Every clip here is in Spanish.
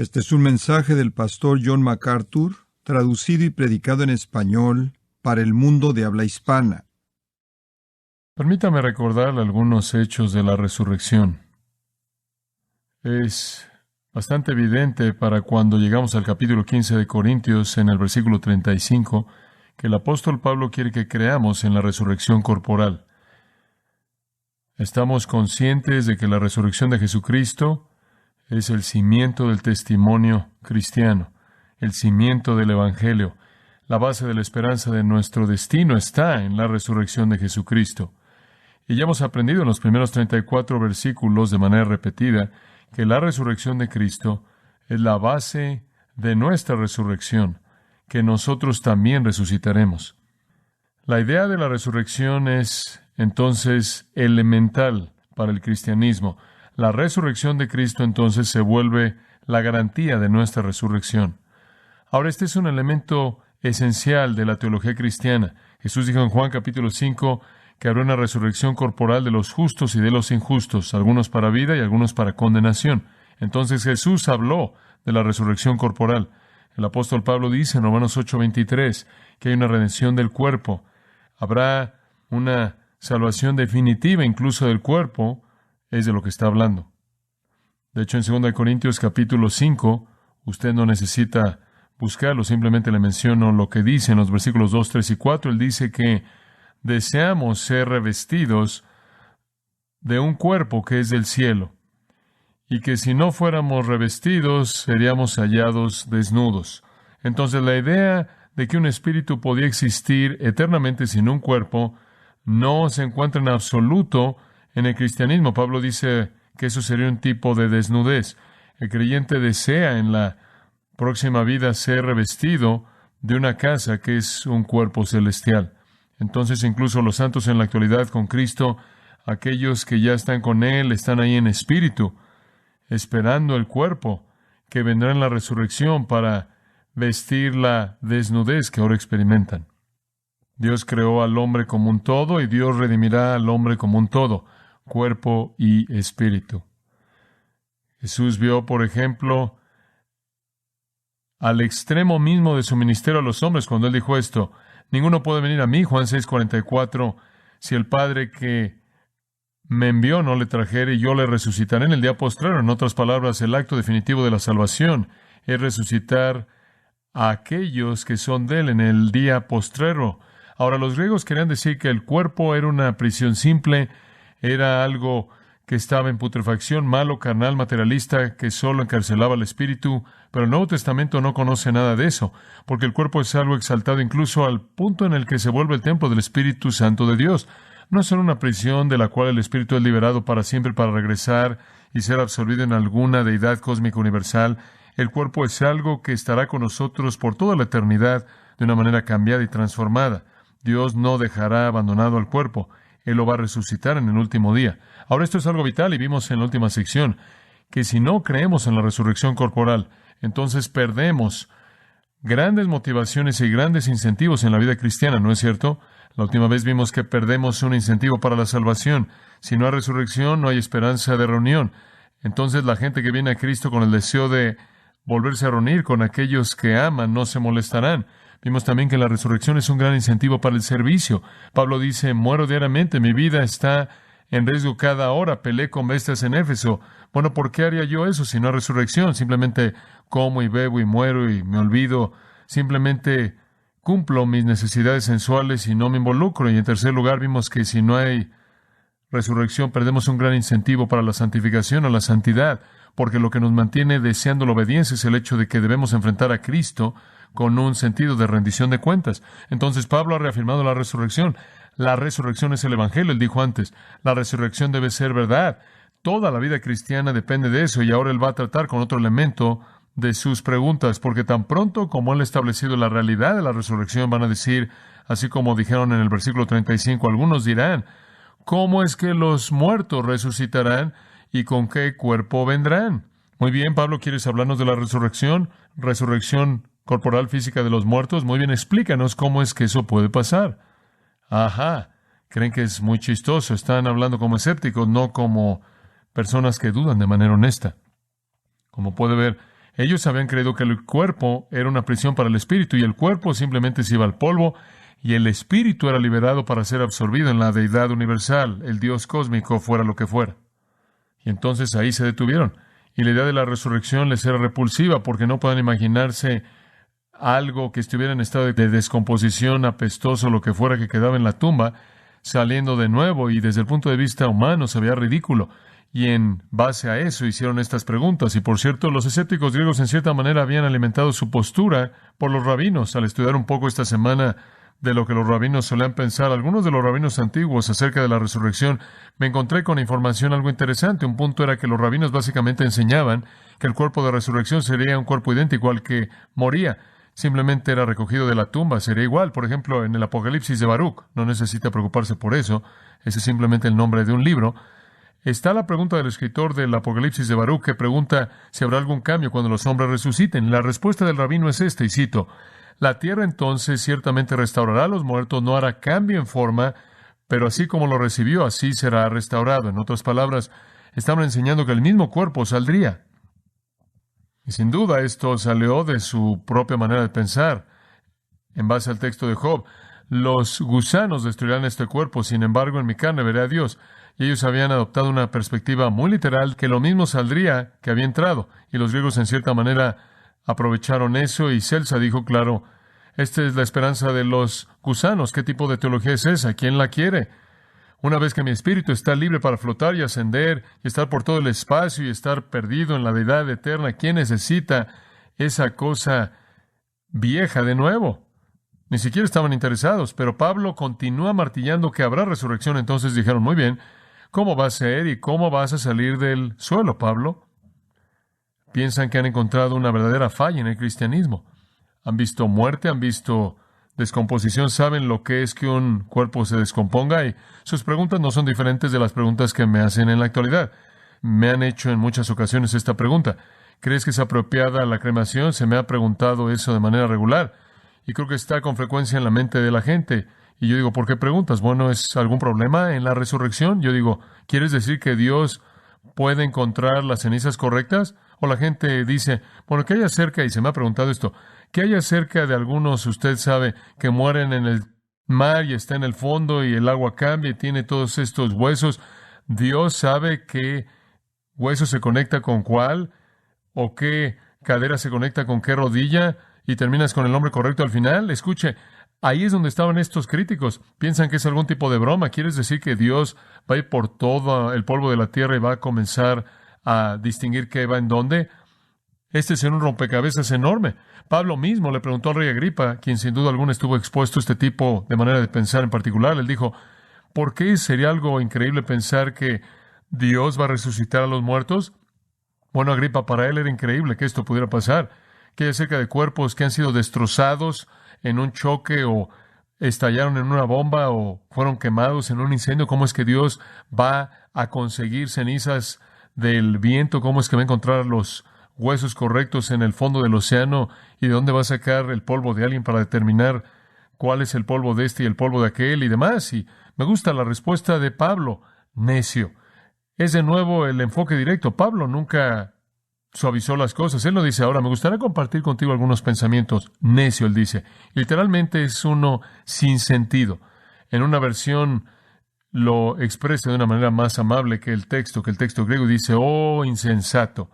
Este es un mensaje del pastor John MacArthur, traducido y predicado en español para el mundo de habla hispana. Permítame recordar algunos hechos de la resurrección. Es bastante evidente para cuando llegamos al capítulo 15 de Corintios, en el versículo 35, que el apóstol Pablo quiere que creamos en la resurrección corporal. Estamos conscientes de que la resurrección de Jesucristo es el cimiento del testimonio cristiano, el cimiento del Evangelio. La base de la esperanza de nuestro destino está en la resurrección de Jesucristo. Y ya hemos aprendido en los primeros 34 versículos de manera repetida que la resurrección de Cristo es la base de nuestra resurrección, que nosotros también resucitaremos. La idea de la resurrección es entonces elemental para el cristianismo. La resurrección de Cristo entonces se vuelve la garantía de nuestra resurrección. Ahora, este es un elemento esencial de la teología cristiana. Jesús dijo en Juan capítulo 5 que habrá una resurrección corporal de los justos y de los injustos, algunos para vida y algunos para condenación. Entonces Jesús habló de la resurrección corporal. El apóstol Pablo dice en Romanos 8:23 que hay una redención del cuerpo. Habrá una salvación definitiva incluso del cuerpo, es de lo que está hablando. De hecho, en 2 Corintios capítulo 5, usted no necesita buscarlo, simplemente le menciono lo que dice en los versículos 2, 3 y 4. Él dice que deseamos ser revestidos de un cuerpo que es del cielo, y que si no fuéramos revestidos, seríamos hallados desnudos. Entonces, la idea de que un espíritu podía existir eternamente sin un cuerpo no se encuentra en absoluto en el cristianismo. Pablo dice que eso sería un tipo de desnudez. El creyente desea en la próxima vida ser revestido de una casa que es un cuerpo celestial. Entonces, incluso los santos en la actualidad con Cristo, aquellos que ya están con Él, están ahí en espíritu, esperando el cuerpo que vendrá en la resurrección para vestir la desnudez que ahora experimentan. Dios creó al hombre como un todo y Dios redimirá al hombre como un todo, cuerpo y espíritu. Jesús vio, por ejemplo, al extremo mismo de su ministerio a los hombres cuando Él dijo esto: ninguno puede venir a mí, Juan 6:44, si el Padre que me envió no le trajere, y yo le resucitaré en el día postrero. En otras palabras, el acto definitivo de la salvación es resucitar a aquellos que son de Él en el día postrero. Ahora, los griegos querían decir que el cuerpo era una prisión simple, era algo que estaba en putrefacción, malo, carnal, materialista, que solo encarcelaba al espíritu, pero el Nuevo Testamento no conoce nada de eso, porque el cuerpo es algo exaltado incluso al punto en el que se vuelve el templo del Espíritu Santo de Dios. No es solo una prisión de la cual el espíritu es liberado para siempre para regresar y ser absorbido en alguna deidad cósmica universal. El cuerpo es algo que estará con nosotros por toda la eternidad de una manera cambiada y transformada. Dios no dejará abandonado al cuerpo. Él lo va a resucitar en el último día. Ahora, esto es algo vital y vimos en la última sección que si no creemos en la resurrección corporal, entonces perdemos grandes motivaciones y grandes incentivos en la vida cristiana, ¿no es cierto? La última vez vimos que perdemos un incentivo para la salvación. Si no hay resurrección, no hay esperanza de reunión. Entonces, la gente que viene a Cristo con el deseo de volverse a reunir con aquellos que aman no se molestarán. Vimos también que la resurrección es un gran incentivo para el servicio. Pablo dice: muero diariamente, mi vida está en riesgo cada hora, peleé con bestias en Éfeso. Bueno, ¿por qué haría yo eso si no hay resurrección? Simplemente como y bebo y muero y me olvido. Simplemente cumplo mis necesidades sensuales y no me involucro. Y en tercer lugar, vimos que si no hay resurrección, perdemos un gran incentivo para la santificación o la santidad, porque lo que nos mantiene deseando la obediencia es el hecho de que debemos enfrentar a Cristo con un sentido de rendición de cuentas. Entonces, Pablo ha reafirmado la resurrección. La resurrección es el Evangelio, él dijo antes. La resurrección debe ser verdad. Toda la vida cristiana depende de eso, y ahora él va a tratar con otro elemento de sus preguntas, porque tan pronto como él ha establecido la realidad de la resurrección, van a decir, así como dijeron en el versículo 35, algunos dirán: ¿cómo es que los muertos resucitarán y con qué cuerpo vendrán? Muy bien, Pablo, ¿quieres hablarnos de la resurrección? Resurrección corporal física de los muertos. Muy bien, explícanos cómo es que eso puede pasar. Ajá, creen que es muy chistoso. Están hablando como escépticos, no como personas que dudan de manera honesta. Como puede ver, Ellos habían creído que el cuerpo era una prisión para el espíritu y el cuerpo simplemente se iba al polvo y el espíritu era liberado para ser absorbido en la deidad universal, el Dios cósmico, fuera lo que fuera. Y entonces ahí se detuvieron. Y la idea de la resurrección les era repulsiva porque no pueden imaginarse algo que estuviera en estado de descomposición, apestoso, lo que fuera que quedaba en la tumba, saliendo de nuevo, y desde el punto de vista humano se veía ridículo. Y en base a eso hicieron estas preguntas. Y por cierto, los escépticos griegos en cierta manera habían alimentado su postura por los rabinos. Al estudiar un poco esta semana de lo que los rabinos solían pensar, algunos de los rabinos antiguos acerca de la resurrección, me encontré con información algo interesante. Un punto era que los rabinos básicamente enseñaban que el cuerpo de resurrección sería un cuerpo idéntico al que moría. Simplemente era recogido de la tumba, sería igual. Por ejemplo, en el Apocalipsis de Baruch, no necesita preocuparse por eso, ese es simplemente el nombre de un libro. Está la pregunta del escritor del Apocalipsis de Baruch que pregunta si habrá algún cambio cuando los hombres resuciten. La respuesta del rabino es esta, y cito: la tierra entonces ciertamente restaurará a los muertos, no hará cambio en forma, pero así como lo recibió, así será restaurado. En otras palabras, estaban enseñando que el mismo cuerpo saldría. Y sin duda esto salió de su propia manera de pensar. En base al texto de Job, los gusanos destruirán este cuerpo, sin embargo en mi carne veré a Dios. Y ellos habían adoptado una perspectiva muy literal que lo mismo saldría que había entrado. Y los griegos en cierta manera aprovecharon eso, y Celsa dijo, claro, esta es la esperanza de los gusanos. ¿Qué tipo de teología es esa? ¿Quién la quiere? Una vez que mi espíritu está libre para flotar y ascender y estar por todo el espacio y estar perdido en la deidad eterna, ¿quién necesita esa cosa vieja de nuevo? Ni siquiera estaban interesados, pero Pablo continúa martillando que habrá resurrección. Entonces dijeron, muy bien, ¿cómo va a ser y cómo vas a salir del suelo, Pablo? Piensan que han encontrado una verdadera falla en el cristianismo. Han visto muerte, han visto descomposición, saben lo que es que un cuerpo se descomponga, y sus preguntas no son diferentes de las preguntas que me hacen en la actualidad. Me han hecho en muchas ocasiones esta pregunta: ¿crees que es apropiada la cremación? Se me ha preguntado eso de manera regular, y creo que está con frecuencia en la mente de la gente. Y yo digo, ¿por qué preguntas? Bueno, ¿es algún problema en la resurrección? Yo digo, ¿quieres decir que Dios puede encontrar las cenizas correctas? O la gente dice, bueno, ¿qué hay acerca? Y se me ha preguntado esto, ¿qué hay acerca de algunos, usted sabe, que mueren en el mar y está en el fondo y el agua cambia y tiene todos estos huesos? ¿Dios sabe qué hueso se conecta con cuál? ¿O qué cadera se conecta con qué rodilla? Y terminas con el nombre correcto al final. Escuche, ahí es donde estaban estos críticos. Piensan que es algún tipo de broma. ¿Quieres decir que Dios va a ir por todo el polvo de la tierra y va a comenzar a distinguir qué va en dónde? Este es un rompecabezas enorme. Pablo mismo le preguntó al rey Agripa, quien sin duda alguna estuvo expuesto a este tipo de manera de pensar en particular. Él dijo, ¿por qué sería algo increíble pensar que Dios va a resucitar a los muertos? Bueno, Agripa, para él era increíble que esto pudiera pasar. ¿Qué hay acerca de cuerpos que han sido destrozados en un choque o estallaron en una bomba o fueron quemados en un incendio? ¿Cómo es que Dios va a conseguir cenizas del viento? ¿Cómo es que va a encontrar los huesos correctos en el fondo del océano? ¿Y de dónde va a sacar el polvo de alguien para determinar cuál es el polvo de este y el polvo de aquel y demás? Y me gusta la respuesta de Pablo, necio. Es de nuevo el enfoque directo. Pablo nunca suavizó las cosas. Él no dice, ahora me gustaría compartir contigo algunos pensamientos. Necio, él dice. Literalmente es uno sin sentido. En una versión lo expresa de una manera más amable que el texto griego, dice, oh, insensato.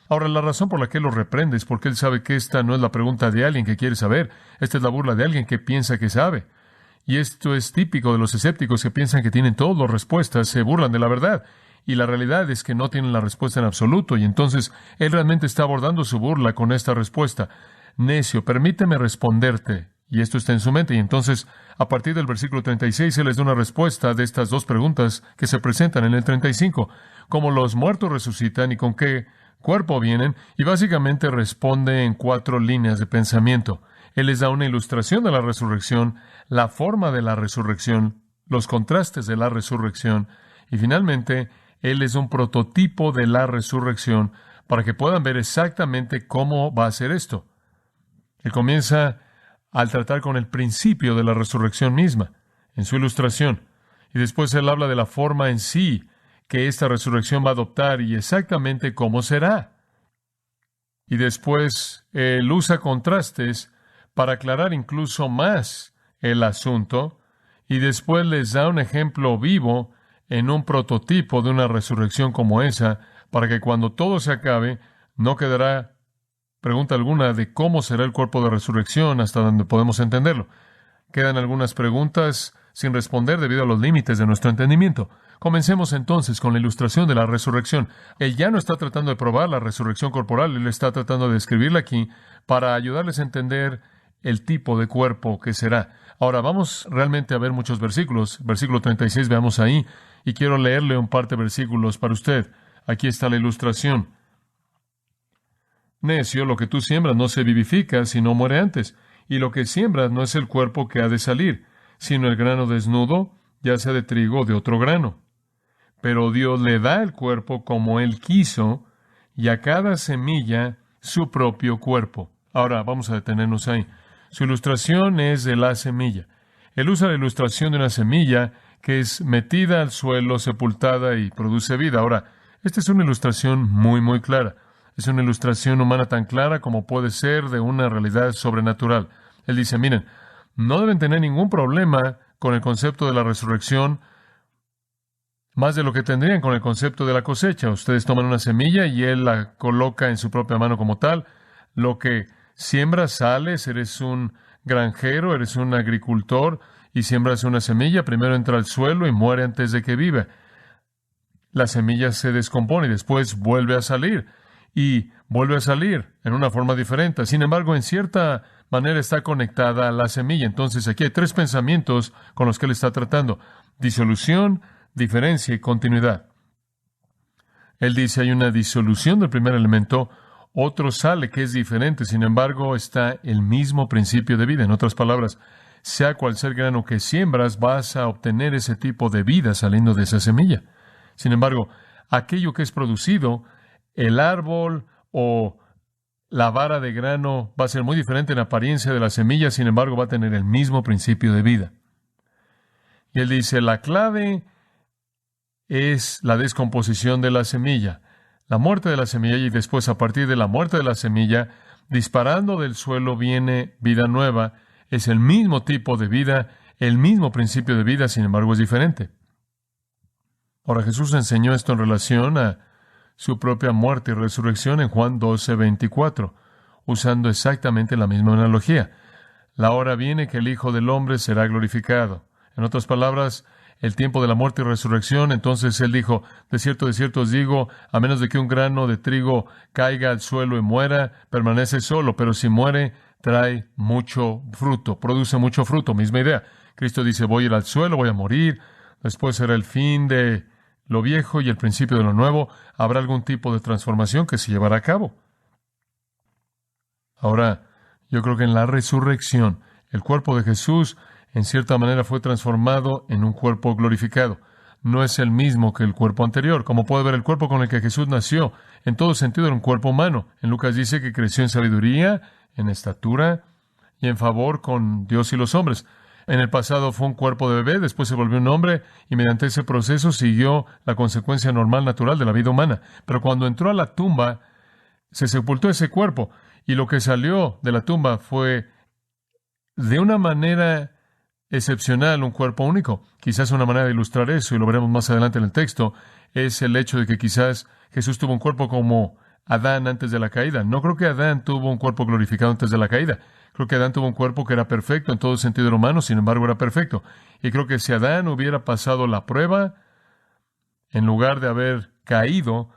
Ahora, la razón por la que él lo reprende es porque él sabe que esta no es la pregunta de alguien que quiere saber. Esta es la burla de alguien que piensa que sabe. Y esto es típico de los escépticos que piensan que tienen todas las respuestas, se burlan de la verdad. Y la realidad es que no tienen la respuesta en absoluto. Y entonces él realmente está abordando su burla con esta respuesta. Necio, permíteme responderte. Y esto está en su mente. Y entonces, a partir del versículo 36, él les da una respuesta de estas dos preguntas que se presentan en el 35. ¿Cómo los muertos resucitan y con qué cuerpo vienen? Y básicamente responde en 4 líneas de pensamiento. Él les da una ilustración de la resurrección, la forma de la resurrección, los contrastes de la resurrección, y finalmente, él es un prototipo de la resurrección para que puedan ver exactamente cómo va a ser esto. Él comienza al tratar con el principio de la resurrección misma, en su ilustración, y después él habla de la forma en sí que esta resurrección va a adoptar y exactamente cómo será. Y después él usa contrastes para aclarar incluso más el asunto. Y después les da un ejemplo vivo en un prototipo de una resurrección como esa, para que cuando todo se acabe, no quedará pregunta alguna de cómo será el cuerpo de resurrección hasta donde podemos entenderlo. Quedan algunas preguntas sin responder debido a los límites de nuestro entendimiento. Comencemos entonces con la ilustración de la resurrección. Él ya no está tratando de probar la resurrección corporal, él está tratando de describirla aquí para ayudarles a entender el tipo de cuerpo que será. Ahora vamos realmente a ver muchos versículos. Versículo 36, veamos ahí, y quiero leerle un par de versículos para usted. Aquí está la ilustración. Necio, lo que tú siembras no se vivifica, sino muere antes. Y lo que siembras no es el cuerpo que ha de salir, sino el grano desnudo, ya sea de trigo o de otro grano. Pero Dios le da el cuerpo como Él quiso, y a cada semilla su propio cuerpo. Ahora vamos a detenernos ahí. Su ilustración es de la semilla. Él usa la ilustración de una semilla que es metida al suelo, sepultada y produce vida. Ahora, esta es una ilustración muy clara. Es una ilustración humana tan clara como puede ser de una realidad sobrenatural. Él dice, miren, no deben tener ningún problema con el concepto de la resurrección, más de lo que tendrían con el concepto de la cosecha. Ustedes toman una semilla y Él la coloca en su propia mano como tal. Lo que siembras sales, eres un granjero, eres un agricultor y siembras una semilla, primero entra al suelo y muere antes de que viva. La semilla se descompone y después vuelve a salir. Y vuelve a salir en una forma diferente. Sin embargo, en cierta manera está conectada a la semilla. Entonces, aquí hay tres pensamientos con los que él está tratando: disolución, diferencia y continuidad. Él dice, hay una disolución del primer elemento, otro sale que es diferente, sin embargo, está el mismo principio de vida. En otras palabras, sea cual sea el grano que siembras, vas a obtener ese tipo de vida saliendo de esa semilla. Sin embargo, aquello que es producido, el árbol o la vara de grano va a ser muy diferente en apariencia de la semilla, sin embargo va a tener el mismo principio de vida. Y él dice, la clave es la descomposición de la semilla, la muerte de la semilla, y después a partir de la muerte de la semilla, disparando del suelo viene vida nueva. Es el mismo tipo de vida, el mismo principio de vida, sin embargo es diferente. Ahora Jesús enseñó esto en relación a su propia muerte y resurrección en Juan 12:24, usando exactamente la misma analogía. La hora viene que el Hijo del Hombre será glorificado. En otras palabras, el tiempo de la muerte y resurrección. Entonces él dijo, de cierto os digo, a menos de que un grano de trigo caiga al suelo y muera, permanece solo, pero si muere, trae mucho fruto, produce mucho fruto. Misma idea. Cristo dice, voy a ir al suelo, voy a morir, después será el fin de lo viejo y el principio de lo nuevo. Habrá algún tipo de transformación que se llevará a cabo. Ahora, yo creo que en la resurrección, el cuerpo de Jesús, en cierta manera, fue transformado en un cuerpo glorificado. No es el mismo que el cuerpo anterior. Como puede ver, el cuerpo con el que Jesús nació, en todo sentido, era un cuerpo humano. En Lucas dice que creció en sabiduría, en estatura y en favor con Dios y los hombres. En el pasado fue un cuerpo de bebé, después se volvió un hombre y mediante ese proceso siguió la consecuencia normal, natural de la vida humana. Pero cuando entró a la tumba, se sepultó ese cuerpo y lo que salió de la tumba fue de una manera excepcional, un cuerpo único. Quizás una manera de ilustrar eso, y lo veremos más adelante en el texto, es el hecho de que quizás Jesús tuvo un cuerpo como Adán antes de la caída. No creo que Adán tuvo un cuerpo glorificado antes de la caída. Creo que Adán tuvo un cuerpo que era perfecto en todo sentido humano, sin embargo era perfecto. Y creo que si Adán hubiera pasado la prueba, en lugar de haber caído,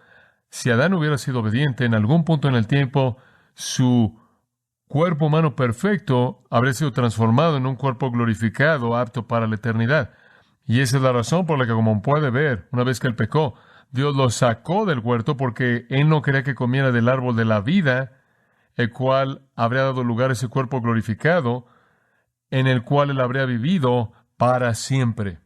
si Adán hubiera sido obediente, en algún punto en el tiempo, su cuerpo humano perfecto habría sido transformado en un cuerpo glorificado, apto para la eternidad. Y esa es la razón por la que, como puede ver, una vez que él pecó, Dios lo sacó del huerto porque él no quería que comiera del árbol de la vida, el cual habría dado lugar a ese cuerpo glorificado, en el cual él habría vivido para siempre.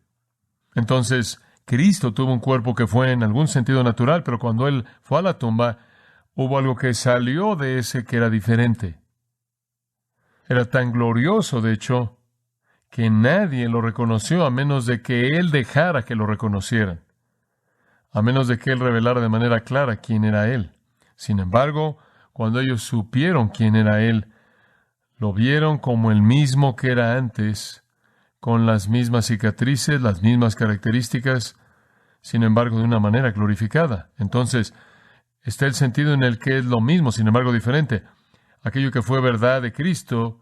Entonces, Cristo tuvo un cuerpo que fue en algún sentido natural, pero cuando él fue a la tumba, hubo algo que salió de ese que era diferente. Era tan glorioso, de hecho, que nadie lo reconoció a menos de que él dejara que lo reconocieran, a menos de que él revelara de manera clara quién era él. Sin embargo, cuando ellos supieron quién era Él, lo vieron como el mismo que era antes, con las mismas cicatrices, las mismas características, sin embargo, de una manera glorificada. Entonces, está el sentido en el que es lo mismo, sin embargo, diferente. Aquello que fue verdad de Cristo,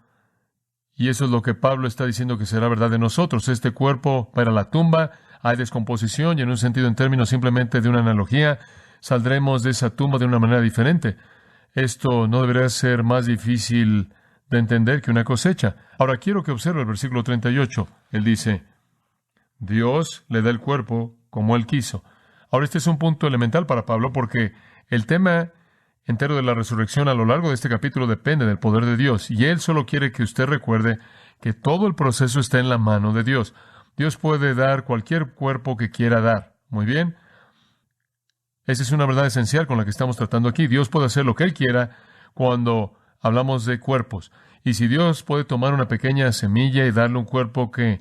y eso es lo que Pablo está diciendo que será verdad de nosotros. Este cuerpo va a ir a la tumba, hay descomposición, y en un sentido, en términos simplemente de una analogía, saldremos de esa tumba de una manera diferente. Esto no debería ser más difícil de entender que una cosecha. Ahora quiero que observe el versículo 38. Él dice, Dios le da el cuerpo como Él quiso. Ahora este es un punto elemental para Pablo porque el tema entero de la resurrección a lo largo de este capítulo depende del poder de Dios. Y Él solo quiere que usted recuerde que todo el proceso está en la mano de Dios. Dios puede dar cualquier cuerpo que quiera dar. Muy bien. Esa es una verdad esencial con la que estamos tratando aquí. Dios puede hacer lo que Él quiera cuando hablamos de cuerpos. Y si Dios puede tomar una pequeña semilla y darle un cuerpo que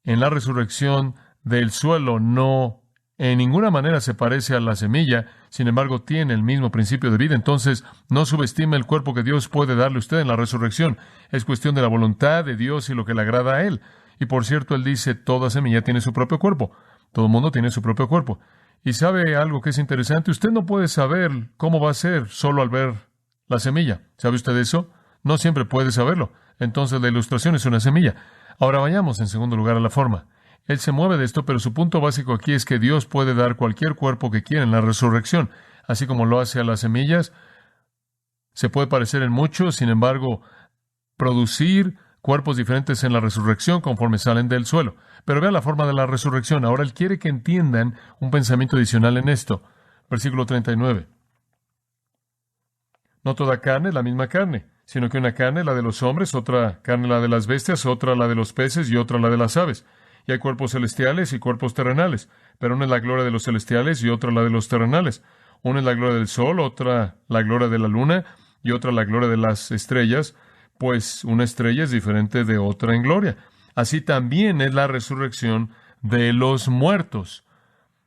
en la resurrección del suelo no en ninguna manera se parece a la semilla, sin embargo tiene el mismo principio de vida, entonces no subestime el cuerpo que Dios puede darle a usted en la resurrección. Es cuestión de la voluntad de Dios y lo que le agrada a Él. Y por cierto, Él dice, toda semilla tiene su propio cuerpo. Todo el mundo tiene su propio cuerpo. Y sabe algo que es interesante, usted no puede saber cómo va a ser solo al ver la semilla. ¿Sabe usted eso? No siempre puede saberlo. Entonces la ilustración es una semilla. Ahora vayamos en segundo lugar a la forma. Él se mueve de esto, pero su punto básico aquí es que Dios puede dar cualquier cuerpo que quiera en la resurrección. Así como lo hace a las semillas, se puede parecer en mucho, sin embargo, producir cuerpos diferentes en la resurrección conforme salen del suelo. Pero vea la forma de la resurrección. Ahora Él quiere que entiendan un pensamiento adicional en esto. Versículo 39. No toda carne es la misma carne, sino que una carne la de los hombres, otra carne la de las bestias, otra la de los peces y otra la de las aves. Y hay cuerpos celestiales y cuerpos terrenales, pero una es la gloria de los celestiales y otra la de los terrenales. Una es la gloria del sol, otra la gloria de la luna y otra la gloria de las estrellas, pues una estrella es diferente de otra en gloria. Así también es la resurrección de los muertos.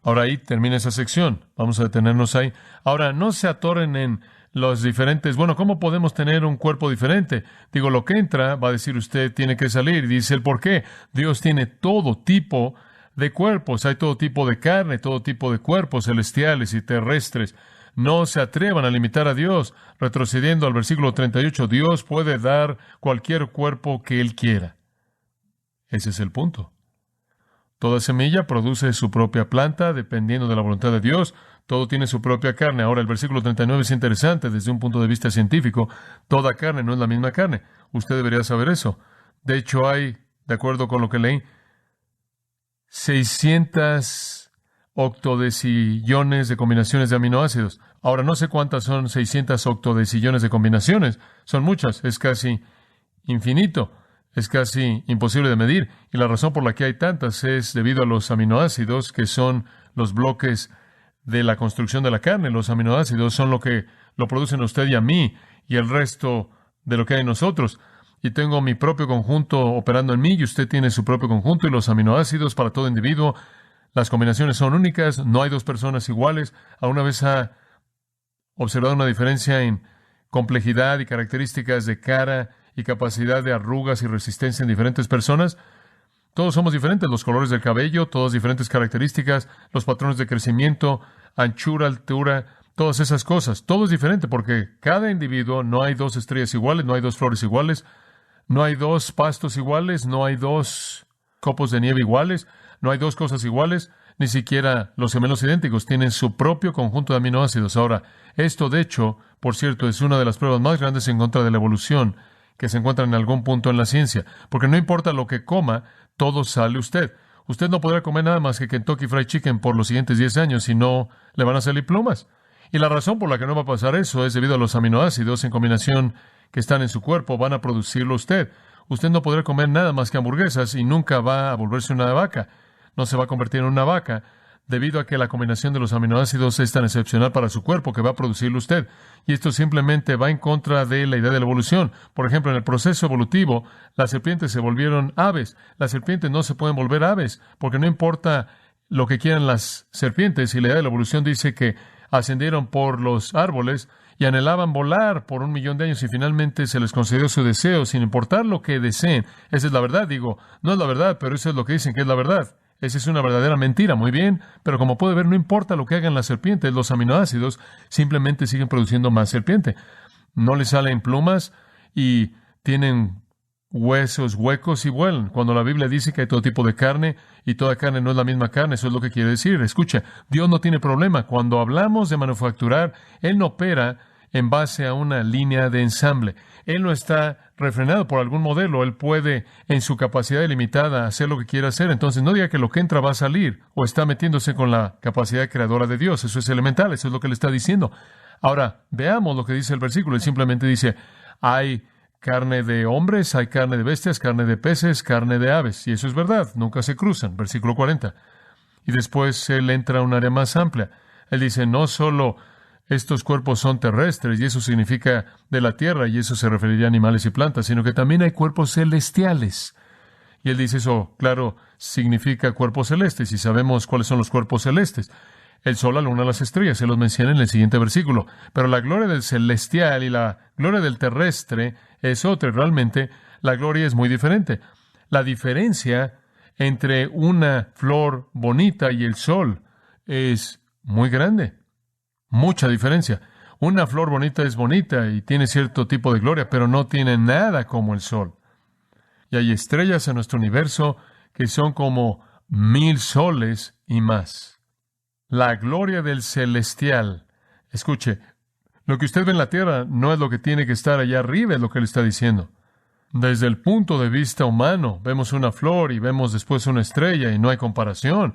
Ahora ahí termina esa sección. Vamos a detenernos ahí. Ahora, no se atoren en los diferentes, ¿cómo podemos tener un cuerpo diferente? Digo, lo que entra, va a decir usted, tiene que salir. Dice el por qué. Dios tiene todo tipo de cuerpos. Hay todo tipo de carne, todo tipo de cuerpos celestiales y terrestres. No se atrevan a limitar a Dios. Retrocediendo al versículo 38, Dios puede dar cualquier cuerpo que Él quiera. Ese es el punto. Toda semilla produce su propia planta, dependiendo de la voluntad de Dios. Todo tiene su propia carne. Ahora, el versículo 39 es interesante desde un punto de vista científico. Toda carne no es la misma carne. Usted debería saber eso. De hecho, hay, de acuerdo con lo que leí, 600 octodecillones de combinaciones de aminoácidos. Ahora, no sé cuántas son 600 octodecillones de combinaciones. Son muchas. Es casi infinito. Es casi imposible de medir. Y la razón por la que hay tantas es debido a los aminoácidos, que son los bloques de la construcción de la carne. Los aminoácidos son lo que lo producen a usted y a mí y el resto de lo que hay en nosotros. Y tengo mi propio conjunto operando en mí y usted tiene su propio conjunto y los aminoácidos para todo individuo. Las combinaciones son únicas, no hay dos personas iguales. ¿Alguna vez ha observado una diferencia en complejidad y características de cara y capacidad de arrugas y resistencia en diferentes personas? Todos somos diferentes, los colores del cabello, todas diferentes características, los patrones de crecimiento, anchura, altura, todas esas cosas. Todo es diferente porque cada individuo, no hay dos estrellas iguales, no hay dos flores iguales, no hay dos pastos iguales, no hay dos copos de nieve iguales, no hay dos cosas iguales, ni siquiera los gemelos idénticos tienen su propio conjunto de aminoácidos. Ahora, esto de hecho, por cierto, es una de las pruebas más grandes en contra de la evolución que se encuentra en algún punto en la ciencia, porque no importa lo que coma, todo sale usted. Usted no podrá comer nada más que Kentucky Fried Chicken por los siguientes 10 años, si no, le van a salir plumas. Y la razón por la que no va a pasar eso es debido a los aminoácidos en combinación que están en su cuerpo, van a producirlo usted. Usted no podrá comer nada más que hamburguesas y nunca va a volverse una vaca. No se va a convertir en una vaca, debido a que la combinación de los aminoácidos es tan excepcional para su cuerpo que va a producirlo usted. Y esto simplemente va en contra de la idea de la evolución. Por ejemplo, en el proceso evolutivo, las serpientes se volvieron aves. Las serpientes no se pueden volver aves, porque no importa lo que quieran las serpientes, y la idea de la evolución dice que ascendieron por los árboles y anhelaban volar por 1,000,000 de años y finalmente se les concedió su deseo, sin importar lo que deseen. Esa es la verdad, digo, no es la verdad, pero eso es lo que dicen que es la verdad. Esa es una verdadera mentira, muy bien, pero como puede ver, no importa lo que hagan las serpientes, los aminoácidos simplemente siguen produciendo más serpiente. No les salen plumas y tienen huesos huecos y vuelan. Cuando la Biblia dice que hay todo tipo de carne y toda carne no es la misma carne, eso es lo que quiere decir. Escucha, Dios no tiene problema. Cuando hablamos de manufacturar, Él no opera en base a una línea de ensamble. Él no está refrenado por algún modelo. Él puede, en su capacidad ilimitada, hacer lo que quiera hacer. Entonces, no diga que lo que entra va a salir o está metiéndose con la capacidad creadora de Dios. Eso es elemental. Eso es lo que le está diciendo. Ahora, veamos lo que dice el versículo. Él simplemente dice, hay carne de hombres, hay carne de bestias, carne de peces, carne de aves. Y eso es verdad. Nunca se cruzan. Versículo 40. Y después él entra a un área más amplia. Él dice, no solo estos cuerpos son terrestres, y eso significa de la tierra, y eso se referiría a animales y plantas, sino que también hay cuerpos celestiales. Y él dice eso, claro, significa cuerpos celestes, y sabemos cuáles son los cuerpos celestes. El sol, la luna, las estrellas, se los menciona en el siguiente versículo. Pero la gloria del celestial y la gloria del terrestre es otra, y realmente la gloria es muy diferente. La diferencia entre una flor bonita y el sol es muy grande. Mucha diferencia. Una flor bonita es bonita y tiene cierto tipo de gloria, pero no tiene nada como el sol. Y hay estrellas en nuestro universo que son como 1,000 soles y más. La gloria del celestial. Escuche, lo que usted ve en la tierra no es lo que tiene que estar allá arriba, es lo que él está diciendo. Desde el punto de vista humano, vemos una flor y vemos después una estrella y no hay comparación.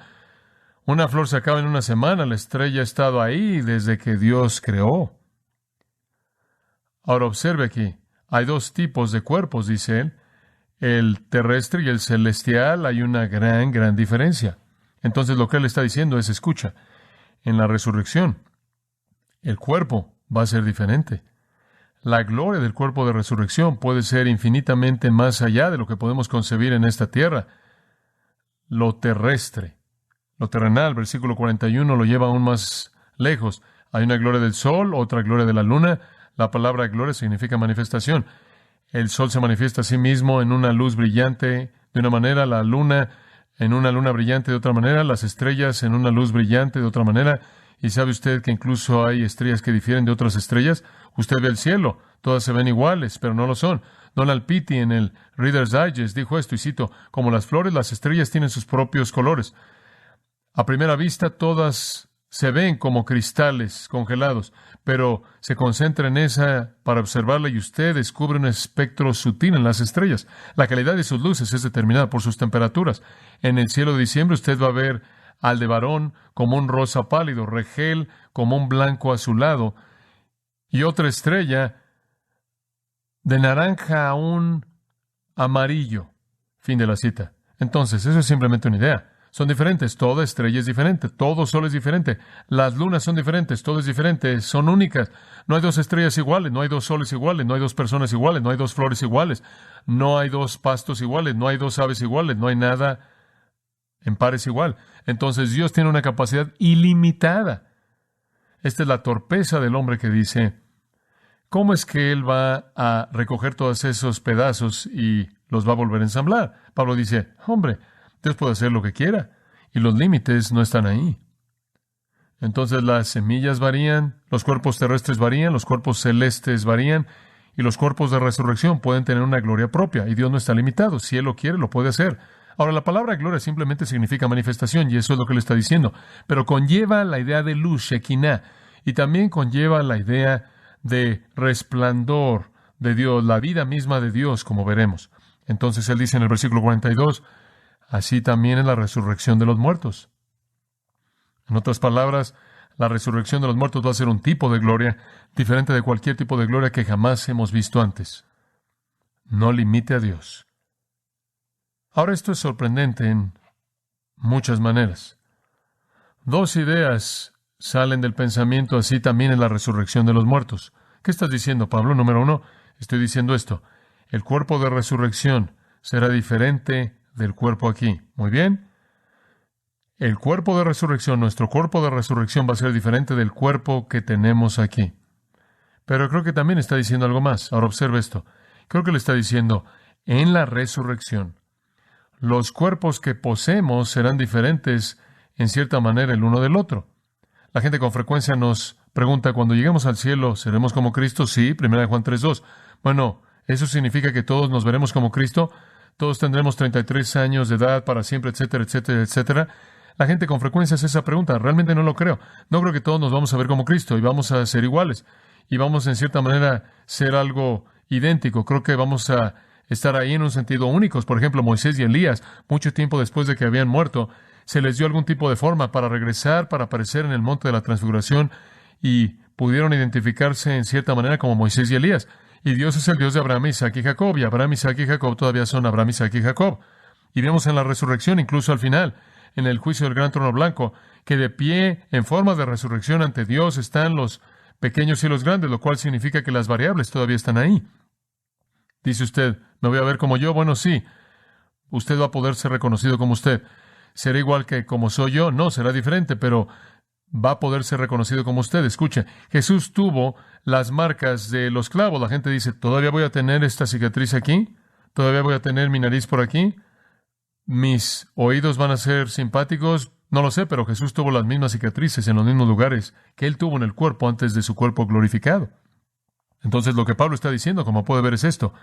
Una flor se acaba en una semana, la estrella ha estado ahí desde que Dios creó. Ahora observe aquí, hay dos tipos de cuerpos, dice él, el terrestre y el celestial, hay una gran diferencia. Entonces lo que él está diciendo es, escucha, en la resurrección, el cuerpo va a ser diferente. La gloria del cuerpo de resurrección puede ser infinitamente más allá de lo que podemos concebir en esta tierra. Lo terrestre. Lo terrenal, versículo 41, lo lleva aún más lejos. Hay una gloria del sol, otra gloria de la luna. La palabra gloria significa manifestación. El sol se manifiesta a sí mismo en una luz brillante de una manera, la luna en una luna brillante de otra manera, las estrellas en una luz brillante de otra manera. ¿Y sabe usted que incluso hay estrellas que difieren de otras estrellas? Usted ve el cielo, todas se ven iguales, pero no lo son. Donald Petty en el Reader's Digest dijo esto, y cito, como las flores, las estrellas tienen sus propios colores. A primera vista, todas se ven como cristales congelados, pero se concentra en esa para observarla y usted descubre un espectro sutil en las estrellas. La calidad de sus luces es determinada por sus temperaturas. En el cielo de diciembre usted va a ver Aldebarán como un rosa pálido, Regel como un blanco azulado y otra estrella de naranja a un amarillo. Fin de la cita. Entonces, eso es simplemente una idea. Son diferentes, toda estrella es diferente, todo sol es diferente, las lunas son diferentes, todo es diferente, son únicas. No hay dos estrellas iguales, no hay dos soles iguales, no hay dos personas iguales, no hay dos flores iguales, no hay dos pastos iguales, no hay dos aves iguales, no hay nada en pares igual. Entonces Dios tiene una capacidad ilimitada. Esta es la torpeza del hombre que dice, ¿cómo es que él va a recoger todos esos pedazos y los va a volver a ensamblar? Pablo dice, hombre, Dios puede hacer lo que quiera, y los límites no están ahí. Entonces las semillas varían, los cuerpos terrestres varían, los cuerpos celestes varían, y los cuerpos de resurrección pueden tener una gloria propia, y Dios no está limitado. Si Él lo quiere, lo puede hacer. Ahora, la palabra gloria simplemente significa manifestación, y eso es lo que le está diciendo, pero conlleva la idea de luz, Shekinah, y también conlleva la idea de resplandor de Dios, la vida misma de Dios, como veremos. Entonces Él dice en el versículo 42, así también es la resurrección de los muertos. En otras palabras, la resurrección de los muertos va a ser un tipo de gloria diferente de cualquier tipo de gloria que jamás hemos visto antes. No limite a Dios. Ahora, esto es sorprendente en muchas maneras. Dos ideas salen del pensamiento, así también es la resurrección de los muertos. ¿Qué estás diciendo, Pablo? Número uno, estoy diciendo esto. El cuerpo de resurrección será diferente del cuerpo aquí. Muy bien. El cuerpo de resurrección, nuestro cuerpo de resurrección va a ser diferente del cuerpo que tenemos aquí. Pero creo que también está diciendo algo más. Ahora observe esto. Creo que le está diciendo, en la resurrección, los cuerpos que poseemos serán diferentes en cierta manera el uno del otro. La gente con frecuencia nos pregunta, cuando lleguemos al cielo, ¿seremos como Cristo? Sí, 1 Juan 3:2. Bueno, ¿eso significa que todos nos veremos como Cristo? ¿Todos tendremos 33 años de edad para siempre, etcétera, etcétera, etcétera? La gente con frecuencia hace esa pregunta. Realmente no lo creo. No creo que todos nos vamos a ver como Cristo y vamos a ser iguales. Y vamos, en cierta manera, ser algo idéntico. Creo que vamos a estar ahí en un sentido únicos. Por ejemplo, Moisés y Elías, mucho tiempo después de que habían muerto, se les dio algún tipo de forma para regresar, para aparecer en el monte de la transfiguración, y pudieron identificarse en cierta manera como Moisés y Elías. Y Dios es el Dios de Abraham, Isaac y Jacob, y Abraham, Isaac y Jacob todavía son Abraham, Isaac y Jacob. Y vemos en la resurrección, incluso al final, en el juicio del gran trono blanco, que de pie, en forma de resurrección ante Dios, están los pequeños y los grandes, lo cual significa que las variables todavía están ahí. Dice usted, ¿me voy a ver como yo? Bueno, sí. Usted va a poder ser reconocido como usted. ¿Será igual que como soy yo? No, será diferente, pero va a poder ser reconocido como usted. Escuche, Jesús tuvo las marcas de los clavos. La gente dice, ¿todavía voy a tener esta cicatriz aquí? ¿Todavía voy a tener mi nariz por aquí? ¿Mis oídos van a ser simpáticos? No lo sé, pero Jesús tuvo las mismas cicatrices en los mismos lugares que Él tuvo en el cuerpo antes de su cuerpo glorificado. Entonces, lo que Pablo está diciendo, como puede ver, es esto.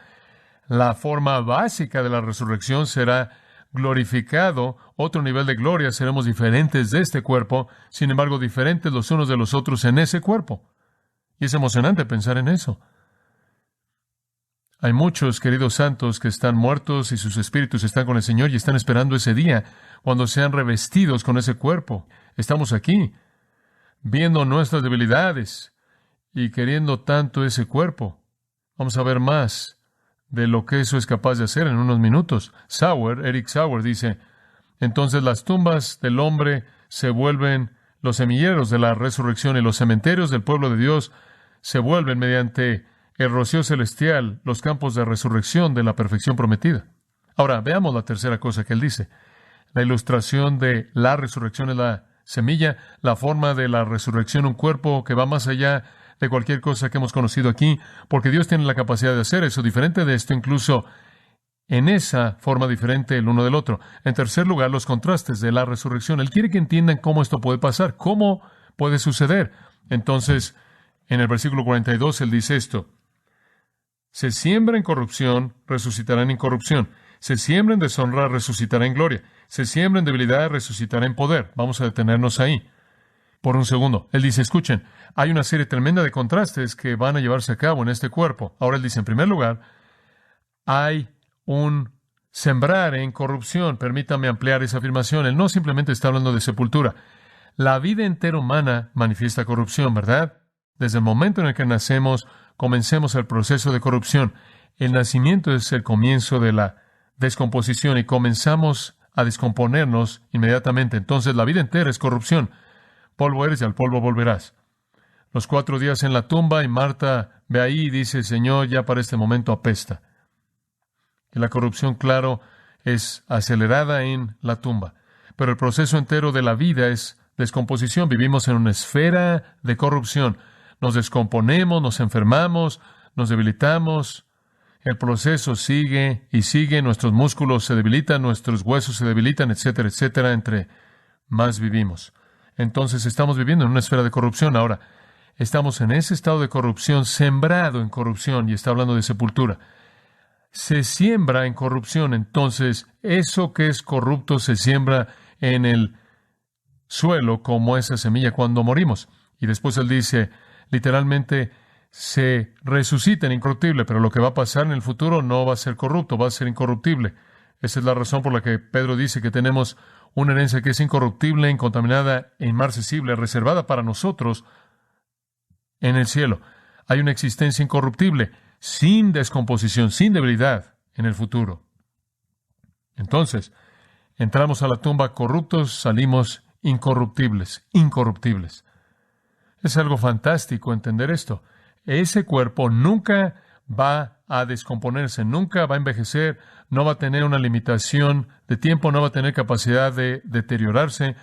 La forma básica de la resurrección será glorificado, otro nivel de gloria, seremos diferentes de este cuerpo, sin embargo, diferentes los unos de los otros en ese cuerpo. Y es emocionante pensar en eso. Hay muchos queridos santos que están muertos y sus espíritus están con el Señor y están esperando ese día cuando sean revestidos con ese cuerpo. Estamos aquí, viendo nuestras debilidades y queriendo tanto ese cuerpo. Vamos a ver más de lo que eso es capaz de hacer en unos minutos. Eric Sauer dice, entonces las tumbas del hombre se vuelven los semilleros de la resurrección y los cementerios del pueblo de Dios se vuelven mediante el rocío celestial los campos de resurrección de la perfección prometida. Ahora, veamos la tercera cosa que él dice. La ilustración de la resurrección es la semilla, la forma de la resurrección, un cuerpo que va más allá de cualquier cosa que hemos conocido aquí, porque Dios tiene la capacidad de hacer eso, diferente de esto, incluso en esa forma diferente el uno del otro. En tercer lugar, los contrastes de la resurrección. Él quiere que entiendan cómo esto puede pasar, cómo puede suceder. Entonces, en el versículo 42, él dice esto. Se siembra en corrupción, resucitará en incorrupción. Se siembra en deshonra, resucitará en gloria. Se siembra en debilidad, resucitará en poder. Vamos a detenernos ahí por un segundo. Él dice, escuchen, hay una serie tremenda de contrastes que van a llevarse a cabo en este cuerpo. Ahora él dice, en primer lugar, hay un sembrar en corrupción. Permítame ampliar esa afirmación. Él no simplemente está hablando de sepultura. La vida entera humana manifiesta corrupción, ¿verdad? Desde el momento en el que nacemos, comencemos el proceso de corrupción. El nacimiento es el comienzo de la descomposición y comenzamos a descomponernos inmediatamente. Entonces, la vida entera es corrupción. Polvo eres y al polvo volverás. Los 4 días en la tumba y Marta ve ahí y dice, Señor, ya para este momento apesta. Y la corrupción, claro, es acelerada en la tumba. Pero el proceso entero de la vida es descomposición. Vivimos en una esfera de corrupción. Nos descomponemos, nos enfermamos, nos debilitamos. El proceso sigue y sigue. Nuestros músculos se debilitan, nuestros huesos se debilitan, etcétera, etcétera, entre más vivimos. Entonces estamos viviendo en una esfera de corrupción. Ahora, estamos en ese estado de corrupción, sembrado en corrupción, y está hablando de sepultura. Se siembra en corrupción, entonces eso que es corrupto se siembra en el suelo como esa semilla cuando morimos. Y después él dice, literalmente, se resucita en incorruptible, pero lo que va a pasar en el futuro no va a ser corrupto, va a ser incorruptible. Esa es la razón por la que Pedro dice que tenemos una herencia que es incorruptible, incontaminada e inmarcesible, reservada para nosotros en el cielo. Hay una existencia incorruptible, sin descomposición, sin debilidad en el futuro. Entonces, entramos a la tumba corruptos, salimos incorruptibles. Es algo fantástico entender esto. Ese cuerpo nunca va a descomponerse, nunca va a envejecer, no va a tener una limitación de tiempo, no va a tener capacidad de deteriorarse.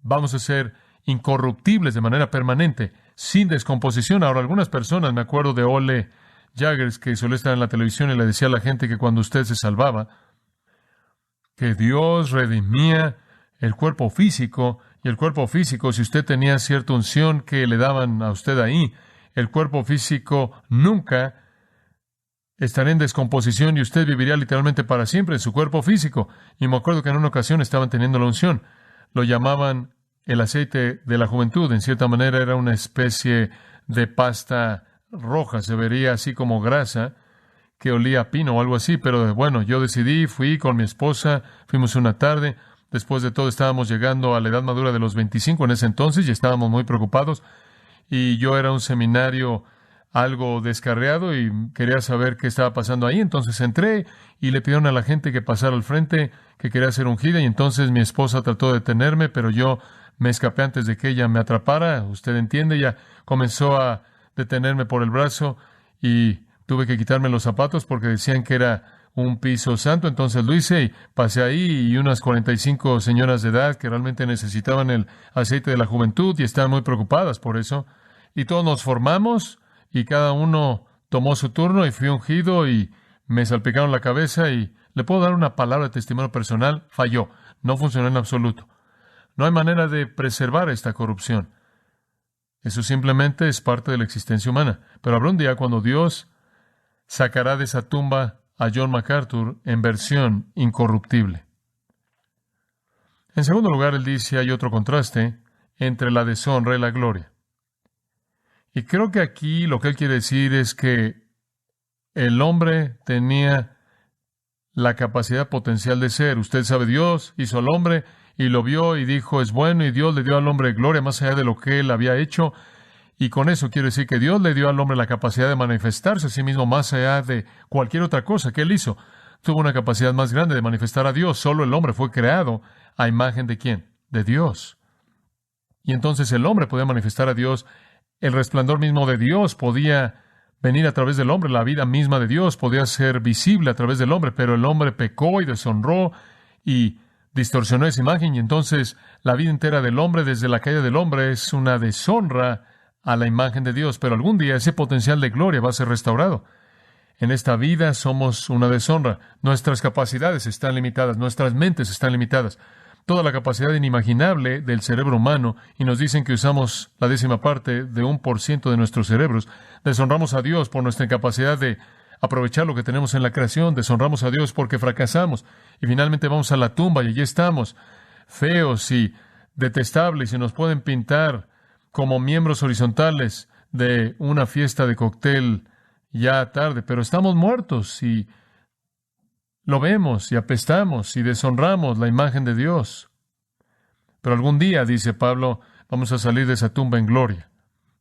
Vamos a ser incorruptibles de manera permanente. sin descomposición. Ahora, algunas personas, me acuerdo de Ole Jaggers, que solía estar en la televisión y le decía a la gente que cuando usted se salvaba, que Dios redimía el cuerpo físico, y el cuerpo físico, si usted tenía cierta unción que le daban a usted ahí, el cuerpo físico nunca estaría en descomposición y usted viviría literalmente para siempre en su cuerpo físico. Y me acuerdo que en una ocasión estaban teniendo la unción. Lo llamaban el aceite de la juventud. En cierta manera era una especie de pasta roja, se vería así como grasa, que olía a pino o algo así. Pero bueno, yo decidí, fui con mi esposa, fuimos una tarde. Después de todo estábamos llegando a la edad madura de los 25 en ese entonces y estábamos muy preocupados. Y yo era un seminario algo descarriado y quería saber qué estaba pasando ahí. Entonces entré y le pidieron a la gente que pasara al frente, que quería ser ungida, y entonces mi esposa trató de detenerme, pero yo me escapé antes de que ella me atrapara. Usted entiende, ella comenzó a detenerme por el brazo y tuve que quitarme los zapatos porque decían que era un piso santo. Entonces lo hice y pasé ahí, y unas 45 señoras de edad que realmente necesitaban el aceite de la juventud y estaban muy preocupadas por eso. Y todos nos formamos y cada uno tomó su turno y fui ungido y me salpicaron la cabeza, y le puedo dar una palabra de testimonio personal: falló, no funcionó en absoluto. No hay manera de preservar esta corrupción. Eso simplemente es parte de la existencia humana. Pero habrá un día cuando Dios sacará de esa tumba a John MacArthur en versión incorruptible. En segundo lugar, él dice, hay otro contraste entre la deshonra y la gloria. Y creo que aquí lo que él quiere decir es que el hombre tenía la capacidad potencial de ser. Usted sabe, Dios hizo al hombre y lo vio y dijo, es bueno, y Dios le dio al hombre gloria más allá de lo que él había hecho. Y con eso quiero decir que Dios le dio al hombre la capacidad de manifestarse a sí mismo más allá de cualquier otra cosa que él hizo. Tuvo una capacidad más grande de manifestar a Dios. Solo el hombre fue creado a imagen ¿de quién? De Dios. Y entonces el hombre podía manifestar a Dios. El resplandor mismo de Dios podía venir a través del hombre. La vida misma de Dios podía ser visible a través del hombre, pero el hombre pecó y deshonró y distorsionó esa imagen. Y entonces la vida entera del hombre, desde la caída del hombre, es una deshonra a la imagen de Dios. Pero algún día ese potencial de gloria va a ser restaurado. En esta vida somos una deshonra. Nuestras capacidades están limitadas, nuestras mentes están limitadas. Toda la capacidad inimaginable del cerebro humano, y nos dicen que usamos la 10% de 1% de nuestros cerebros. Deshonramos a Dios por nuestra incapacidad de aprovechar lo que tenemos en la creación. Deshonramos a Dios porque fracasamos. Y finalmente vamos a la tumba y allí estamos, feos y detestables, y nos pueden pintar como miembros horizontales de una fiesta de cóctel ya tarde, pero estamos muertos y lo vemos y apestamos y deshonramos la imagen de Dios. Pero algún día, dice Pablo, vamos a salir de esa tumba en gloria.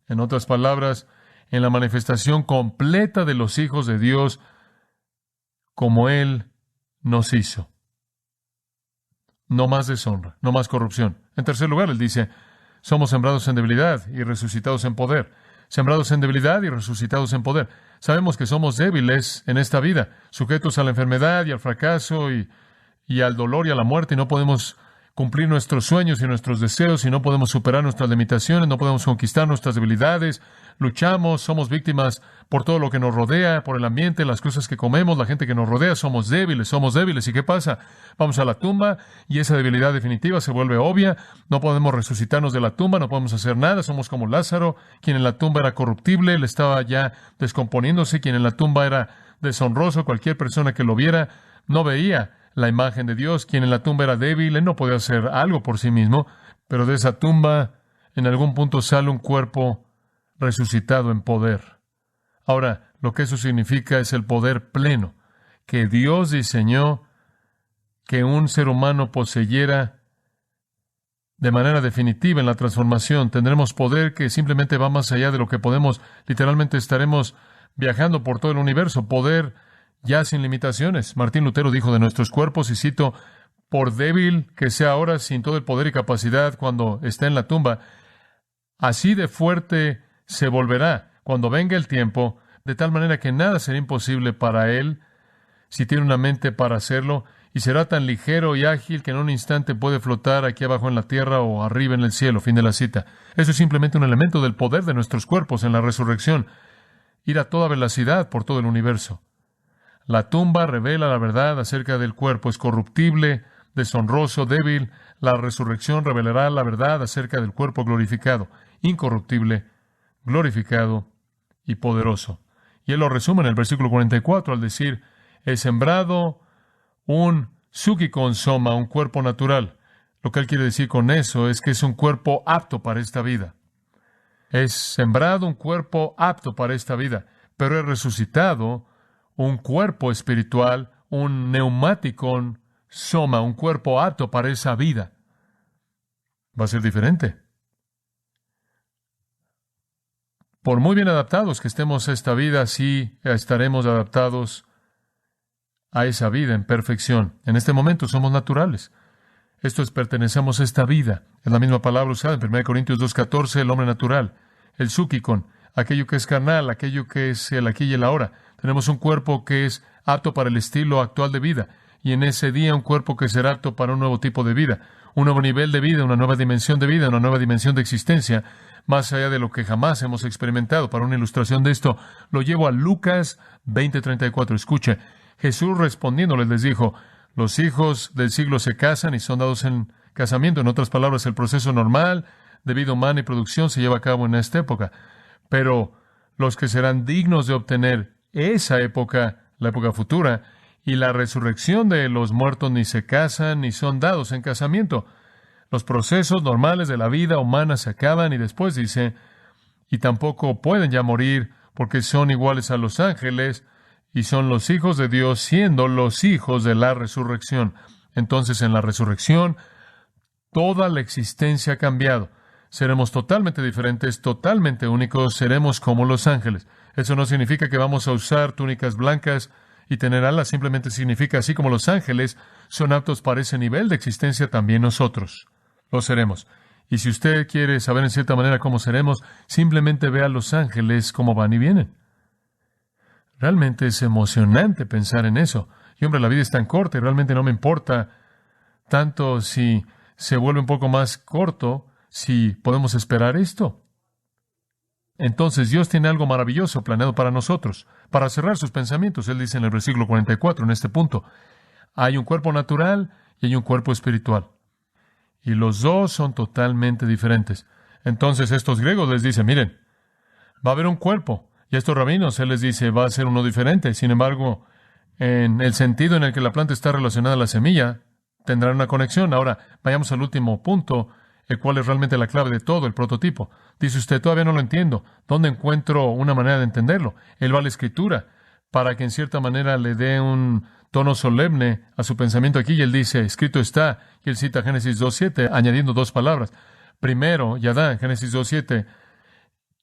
En otras palabras, en la manifestación completa de los hijos de Dios como Él nos hizo. No más deshonra, no más corrupción. En tercer lugar, él dice, somos sembrados en debilidad y resucitados en poder. Sembrados en debilidad y resucitados en poder. Sabemos que somos débiles en esta vida, sujetos a la enfermedad y al fracaso y al dolor y a la muerte, y no podemos cumplir nuestros sueños y nuestros deseos, y no podemos superar nuestras limitaciones, no podemos conquistar nuestras debilidades. Luchamos, somos víctimas por todo lo que nos rodea, por el ambiente, las cosas que comemos, la gente que nos rodea. Somos débiles. ¿Y qué pasa? Vamos a la tumba y esa debilidad definitiva se vuelve obvia. No podemos resucitarnos de la tumba, no podemos hacer nada. Somos como Lázaro, quien en la tumba era corruptible, él estaba ya descomponiéndose, quien en la tumba era deshonroso. Cualquier persona que lo viera no veía la imagen de Dios. Quien en la tumba era débil, él no podía hacer algo por sí mismo, pero de esa tumba en algún punto sale un cuerpo resucitado en poder. Ahora, lo que eso significa es el poder pleno que Dios diseñó que un ser humano poseyera de manera definitiva en la transformación. Tendremos poder que simplemente va más allá de lo que podemos. Literalmente estaremos viajando por todo el universo, poder ya sin limitaciones. Martín Lutero dijo de nuestros cuerpos, y cito, por débil que sea ahora, sin todo el poder y capacidad cuando esté en la tumba, así de fuerte se volverá cuando venga el tiempo, de tal manera que nada será imposible para él si tiene una mente para hacerlo. y será tan ligero y ágil que en un instante puede flotar aquí abajo en la tierra o arriba en el cielo. Fin de la cita. Eso es simplemente un elemento del poder de nuestros cuerpos en la resurrección. Ir a toda velocidad por todo el universo. La tumba revela la verdad acerca del cuerpo. Es corruptible, deshonroso, débil. La resurrección revelará la verdad acerca del cuerpo glorificado, incorruptible, glorificado y poderoso. Y él lo resume en el versículo 44 al decir, he sembrado un psúquicon soma, un cuerpo natural. Lo que él quiere decir con eso es que es un cuerpo apto para esta vida. Es sembrado un cuerpo apto para esta vida, pero he resucitado un cuerpo espiritual, un neumáticon soma, un cuerpo apto para esa vida. Va a ser diferente. Por muy bien adaptados que estemos a esta vida, sí estaremos adaptados a esa vida en perfección. En este momento somos naturales. Esto es, pertenecemos a esta vida. Es la misma palabra usada en 1 Corintios 2:14, el hombre natural. El psúquicon, aquello que es carnal, aquello que es el aquí y el ahora. Tenemos un cuerpo que es apto para el estilo actual de vida. Y en ese día un cuerpo que será apto para un nuevo tipo de vida. Un nuevo nivel de vida, una nueva dimensión de vida, una nueva dimensión de existencia, más allá de lo que jamás hemos experimentado. Para una ilustración de esto, lo llevo a Lucas 20:34. Escuche, Jesús respondiéndoles les dijo, los hijos del siglo se casan y son dados en casamiento. En otras palabras, el proceso normal de vida humana y producción se lleva a cabo en esta época. Pero los que serán dignos de obtener esa época, la época futura, y la resurrección de los muertos ni se casan ni son dados en casamiento. Los procesos normales de la vida humana se acaban y después dice, y tampoco pueden ya morir porque son iguales a los ángeles y son los hijos de Dios siendo los hijos de la resurrección. Entonces en la resurrección toda la existencia ha cambiado. Seremos totalmente diferentes, totalmente únicos, seremos como los ángeles. Eso no significa que vamos a usar túnicas blancas y tener alas, simplemente significa, así como los ángeles son aptos para ese nivel de existencia, también nosotros lo seremos. Y si usted quiere saber en cierta manera cómo seremos, simplemente vea a los ángeles cómo van y vienen. Realmente es emocionante pensar en eso. Y hombre, la vida es tan corta y realmente no me importa tanto si se vuelve un poco más corto, si podemos esperar esto. Entonces Dios tiene algo maravilloso planeado para nosotros. Para cerrar sus pensamientos, Él dice en el versículo 44, en este punto, hay un cuerpo natural y hay un cuerpo espiritual. Y los dos son totalmente diferentes. Entonces estos griegos les dicen, miren, va a haber un cuerpo. Y a estos rabinos Él les dice, va a ser uno diferente. Sin embargo, en el sentido en el que la planta está relacionada a la semilla, tendrán una conexión. Ahora, vayamos al último punto, el cual es realmente la clave de todo, el prototipo. Dice usted, todavía no lo entiendo. ¿Dónde encuentro una manera de entenderlo? Él va a la Escritura para que en cierta manera le dé un tono solemne a su pensamiento aquí. Y él dice, escrito está, y él cita Génesis 2:7, añadiendo dos palabras. Primero, y Adán, Génesis 2:7,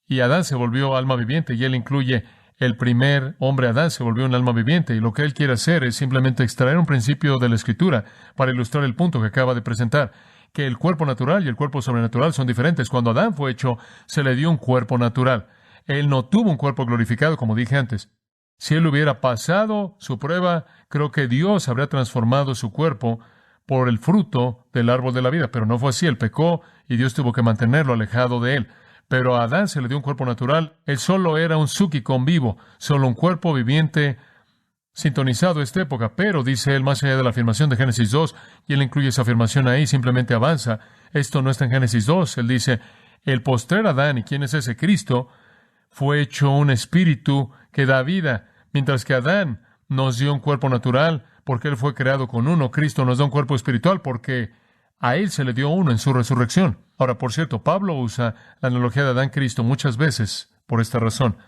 y Adán se volvió alma viviente, y él incluye el primer hombre Adán se volvió un alma viviente, y lo que él quiere hacer es simplemente extraer un principio de la Escritura para ilustrar el punto que acaba de presentar, que el cuerpo natural y el cuerpo sobrenatural son diferentes. Cuando Adán fue hecho, se le dio un cuerpo natural. Él no tuvo un cuerpo glorificado, como dije antes. Si él hubiera pasado su prueba, creo que Dios habría transformado su cuerpo por el fruto del árbol de la vida, pero no fue así. Él pecó y Dios tuvo que mantenerlo alejado de él. Pero a Adán se le dio un cuerpo natural. Él solo era un psúquicon vivo, solo un cuerpo viviente sintonizado a esta época. Pero, dice él, más allá de la afirmación de Génesis 2, y él incluye esa afirmación ahí, simplemente avanza. Esto no está en Génesis 2. Él dice, el postrer Adán, ¿y quién es ese? Cristo, fue hecho un espíritu que da vida, mientras que Adán nos dio un cuerpo natural porque él fue creado con uno. Cristo nos da un cuerpo espiritual porque a él se le dio uno en su resurrección. Ahora, por cierto, Pablo usa la analogía de Adán-Cristo muchas veces por esta razón.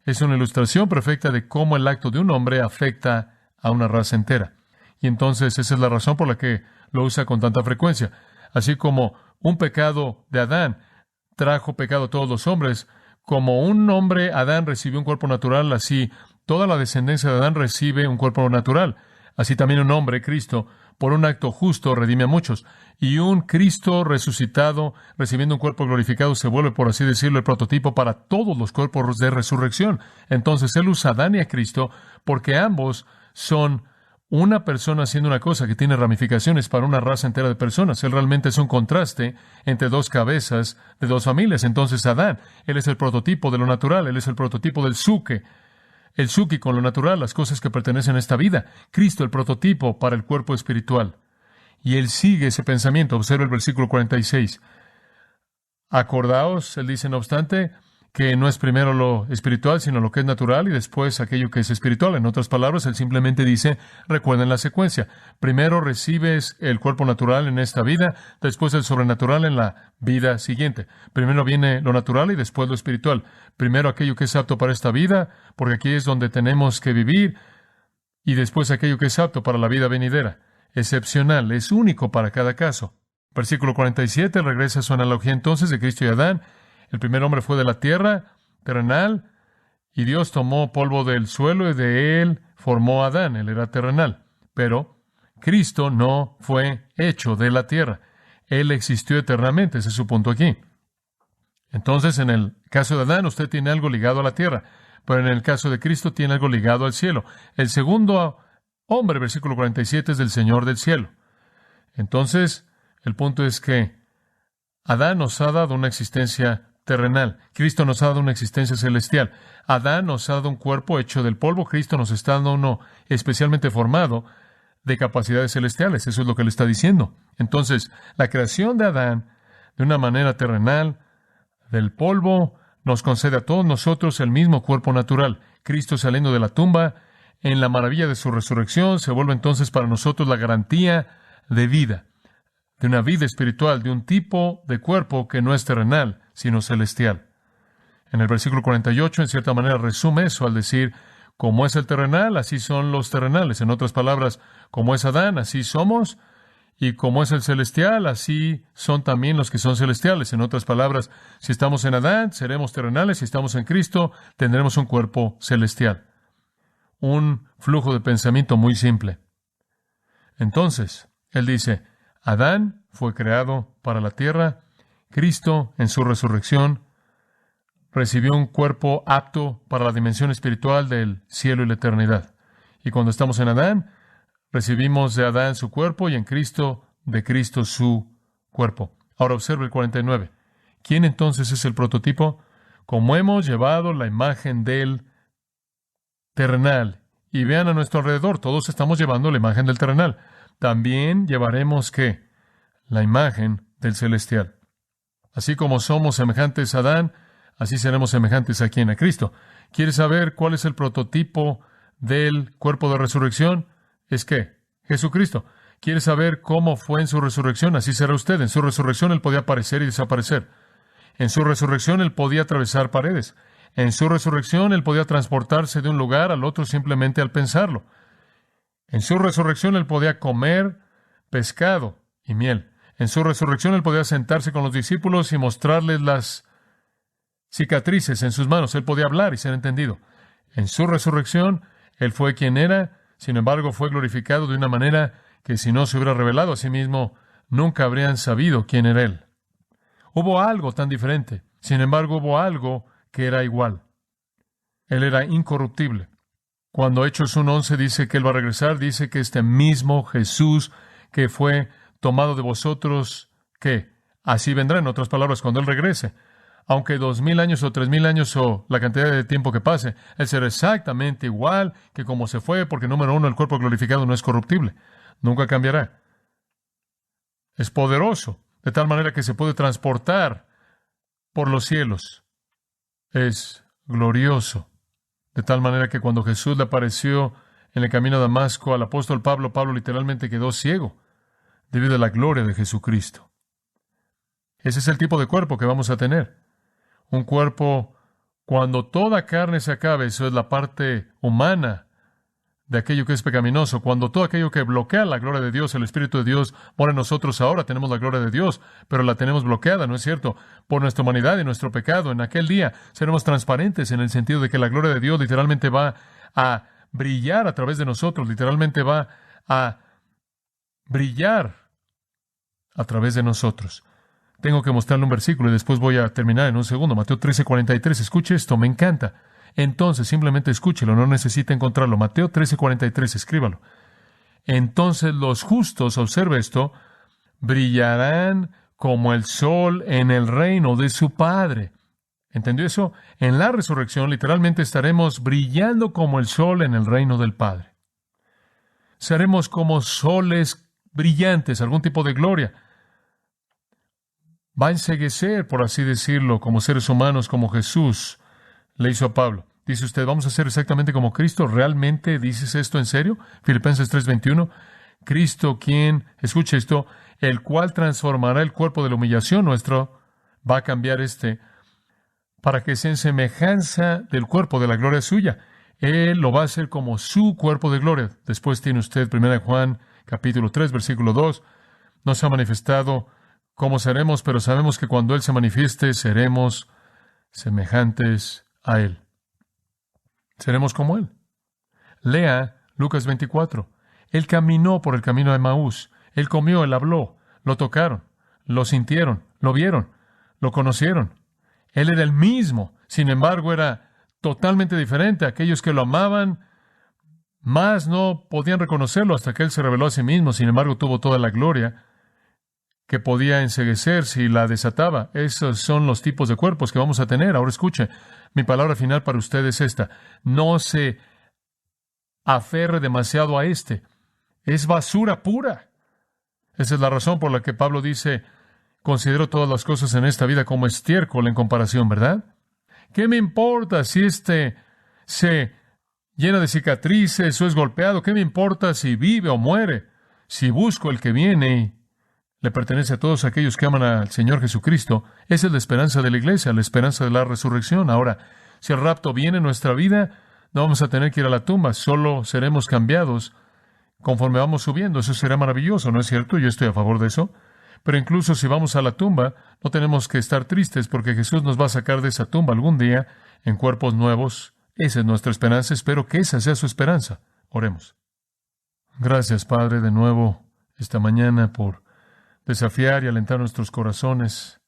Es una ilustración perfecta de cómo el acto de un hombre afecta a una raza entera. Y entonces esa es la razón por la que lo usa con tanta frecuencia. Así como un pecado de Adán trajo pecado a todos los hombres, como un hombre, Adán, recibió un cuerpo natural, así toda la descendencia de Adán recibe un cuerpo natural. Así también un hombre, Cristo, por un acto justo, redime a muchos. Y un Cristo resucitado, recibiendo un cuerpo glorificado, se vuelve, por así decirlo, el prototipo para todos los cuerpos de resurrección. Entonces, él usa a Adán y a Cristo porque ambos son una persona haciendo una cosa que tiene ramificaciones para una raza entera de personas. Él realmente es un contraste entre dos cabezas de dos familias. Entonces Adán, él es el prototipo de lo natural, él es el prototipo del suke. El suki con lo natural, las cosas que pertenecen a esta vida. Cristo, el prototipo para el cuerpo espiritual. Y él sigue ese pensamiento. Observa el versículo 46. Acordaos, él dice, no obstante, que no es primero lo espiritual, sino lo que es natural, y después aquello que es espiritual. En otras palabras, él simplemente dice, recuerden la secuencia. Primero recibes el cuerpo natural en esta vida, después el sobrenatural en la vida siguiente. Primero viene lo natural y después lo espiritual. Primero aquello que es apto para esta vida, porque aquí es donde tenemos que vivir, y después aquello que es apto para la vida venidera. Excepcional, es único para cada caso. Versículo 47, regresa a su analogía entonces de Cristo y Adán. El primer hombre fue de la tierra, terrenal, y Dios tomó polvo del suelo y de él formó a Adán. Él era terrenal. Pero Cristo no fue hecho de la tierra. Él existió eternamente. Ese es su punto aquí. Entonces, en el caso de Adán, usted tiene algo ligado a la tierra. Pero en el caso de Cristo, tiene algo ligado al cielo. El segundo hombre, versículo 47, es del Señor del cielo. Entonces, el punto es que Adán nos ha dado una existencia terrenal. Cristo nos ha dado una existencia celestial. Adán nos ha dado un cuerpo hecho del polvo. Cristo nos está dando uno especialmente formado de capacidades celestiales. Eso es lo que le está diciendo. Entonces, la creación de Adán, de una manera terrenal, del polvo, nos concede a todos nosotros el mismo cuerpo natural. Cristo saliendo de la tumba, en la maravilla de su resurrección, se vuelve entonces para nosotros la garantía de vida, de una vida espiritual, de un tipo de cuerpo que no es terrenal, sino celestial. En el versículo 48, en cierta manera, resume eso al decir, como es el terrenal, así son los terrenales. En otras palabras, como es Adán, así somos, y como es el celestial, así son también los que son celestiales. En otras palabras, si estamos en Adán, seremos terrenales, si estamos en Cristo, tendremos un cuerpo celestial. Un flujo de pensamiento muy simple. Entonces, él dice, Adán fue creado para la tierra. Cristo, en su resurrección, recibió un cuerpo apto para la dimensión espiritual del cielo y la eternidad. Y cuando estamos en Adán, recibimos de Adán su cuerpo y en Cristo, de Cristo su cuerpo. Ahora observe el 49. ¿Quién entonces es el prototipo? Como hemos llevado la imagen del terrenal, y vean a nuestro alrededor, todos estamos llevando la imagen del terrenal. También llevaremos, ¿qué? La imagen del celestial. Así como somos semejantes a Adán, así seremos semejantes a quien, a Cristo. ¿Quieres saber cuál es el prototipo del cuerpo de resurrección? Es que Jesucristo. ¿Quieres saber cómo fue en su resurrección? Así será usted. En su resurrección Él podía aparecer y desaparecer. En su resurrección Él podía atravesar paredes. En su resurrección Él podía transportarse de un lugar al otro simplemente al pensarlo. En su resurrección Él podía comer pescado y miel. En su resurrección Él podía sentarse con los discípulos y mostrarles las cicatrices en sus manos. Él podía hablar y ser entendido. En su resurrección Él fue quien era, sin embargo fue glorificado de una manera que si no se hubiera revelado a sí mismo, nunca habrían sabido quién era Él. Hubo algo tan diferente. Sin embargo, hubo algo que era igual. Él era incorruptible. Cuando Hechos 1:11 dice que Él va a regresar, dice que este mismo Jesús que fue tomado de vosotros, que así vendrá. En otras palabras, cuando Él regrese, aunque 2000 años o 3000 años o la cantidad de tiempo que pase, Él será exactamente igual que como se fue, porque número uno, el cuerpo glorificado no es corruptible. Nunca cambiará. Es poderoso, de tal manera que se puede transportar por los cielos. Es glorioso, de tal manera que cuando Jesús le apareció en el camino a Damasco al apóstol Pablo, Pablo literalmente quedó ciego debido a la gloria de Jesucristo. Ese es el tipo de cuerpo que vamos a tener. Un cuerpo, cuando toda carne se acabe, eso es la parte humana de aquello que es pecaminoso. Cuando todo aquello que bloquea la gloria de Dios, el Espíritu de Dios, mora en nosotros ahora, tenemos la gloria de Dios, pero la tenemos bloqueada, ¿no es cierto? Por nuestra humanidad y nuestro pecado. En aquel día seremos transparentes en el sentido de que la gloria de Dios literalmente va a brillar a través de nosotros, literalmente va a brillar a través de nosotros. Tengo que mostrarle un versículo y después voy a terminar en un segundo. Mateo 13:43. Escuche esto, me encanta. Entonces, simplemente escúchelo, no necesita encontrarlo. Mateo 13:43, escríbalo. entonces los justos, observe esto, brillarán como el sol en el reino de su Padre. ¿Entendió eso? En la resurrección, literalmente estaremos brillando como el sol en el reino del Padre. Seremos como soles brillantes, algún tipo de gloria. Va a enceguecer, por así decirlo, como seres humanos, como Jesús le hizo a Pablo. Dice usted, ¿vamos a ser exactamente como Cristo? ¿Realmente dices esto en serio? Filipenses 3:21. Cristo, quien, escuche esto, el cual transformará el cuerpo de la humillación nuestro, va a cambiar para que sea en semejanza del cuerpo de la gloria suya. Él lo va a hacer como su cuerpo de gloria. Después tiene usted 1 Juan, capítulo 3, versículo 2. No se ha manifestado cómo seremos, pero sabemos que cuando Él se manifieste, seremos semejantes a Él. Seremos como Él. Lea Lucas 24. Él caminó por el camino de Emaús. Él comió, Él habló, lo tocaron, lo sintieron, lo vieron, lo conocieron. Él era el mismo, sin embargo, era totalmente diferente. Aquellos que lo amaban más no podían reconocerlo hasta que Él se reveló a sí mismo. Sin embargo, tuvo toda la gloria que podía enceguecer si la desataba. Esos son los tipos de cuerpos que vamos a tener. Ahora escuche, mi palabra final para usted es esta. No se aferre demasiado a Es basura pura. Esa es la razón por la que Pablo dice, considero todas las cosas en esta vida como estiércol en comparación, ¿verdad? ¿Qué me importa si se llena de cicatrices o es golpeado? ¿Qué me importa si vive o muere? Si busco el que viene y le pertenece a todos aquellos que aman al Señor Jesucristo, esa es la esperanza de la iglesia, la esperanza de la resurrección. Ahora, si el rapto viene en nuestra vida, no vamos a tener que ir a la tumba, solo seremos cambiados conforme vamos subiendo. Eso será maravilloso, ¿no es cierto? Yo estoy a favor de eso. Pero incluso si vamos a la tumba, no tenemos que estar tristes porque Jesús nos va a sacar de esa tumba algún día en cuerpos nuevos. Esa es nuestra esperanza. Espero que esa sea su esperanza. Oremos. Gracias, Padre, de nuevo esta mañana por desafiar y alentar nuestros corazones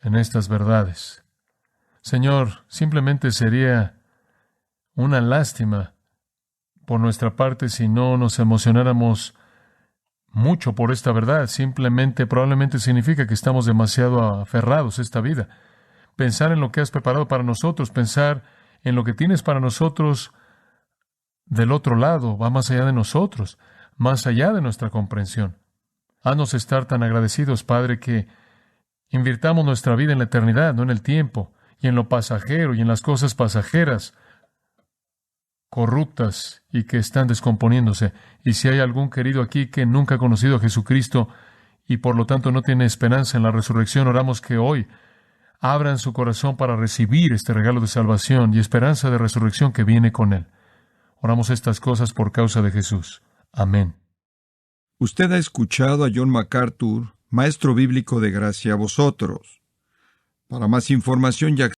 en estas verdades. Señor, simplemente sería una lástima por nuestra parte si no nos emocionáramos mucho por esta verdad. Simplemente, probablemente significa que estamos demasiado aferrados a esta vida. Pensar en lo que has preparado para nosotros, pensar en lo que tienes para nosotros del otro lado, va más allá de nosotros, más allá de nuestra comprensión. Haznos estar tan agradecidos, Padre, que invirtamos nuestra vida en la eternidad, no en el tiempo, y en lo pasajero, y en las cosas pasajeras, corruptas y que están descomponiéndose. Y si hay algún querido aquí que nunca ha conocido a Jesucristo y por lo tanto no tiene esperanza en la resurrección, oramos que hoy abran su corazón para recibir este regalo de salvación y esperanza de resurrección que viene con Él. Oramos estas cosas por causa de Jesús. Amén. Usted ha escuchado a John MacArthur, maestro bíblico de gracia a vosotros. Para más información y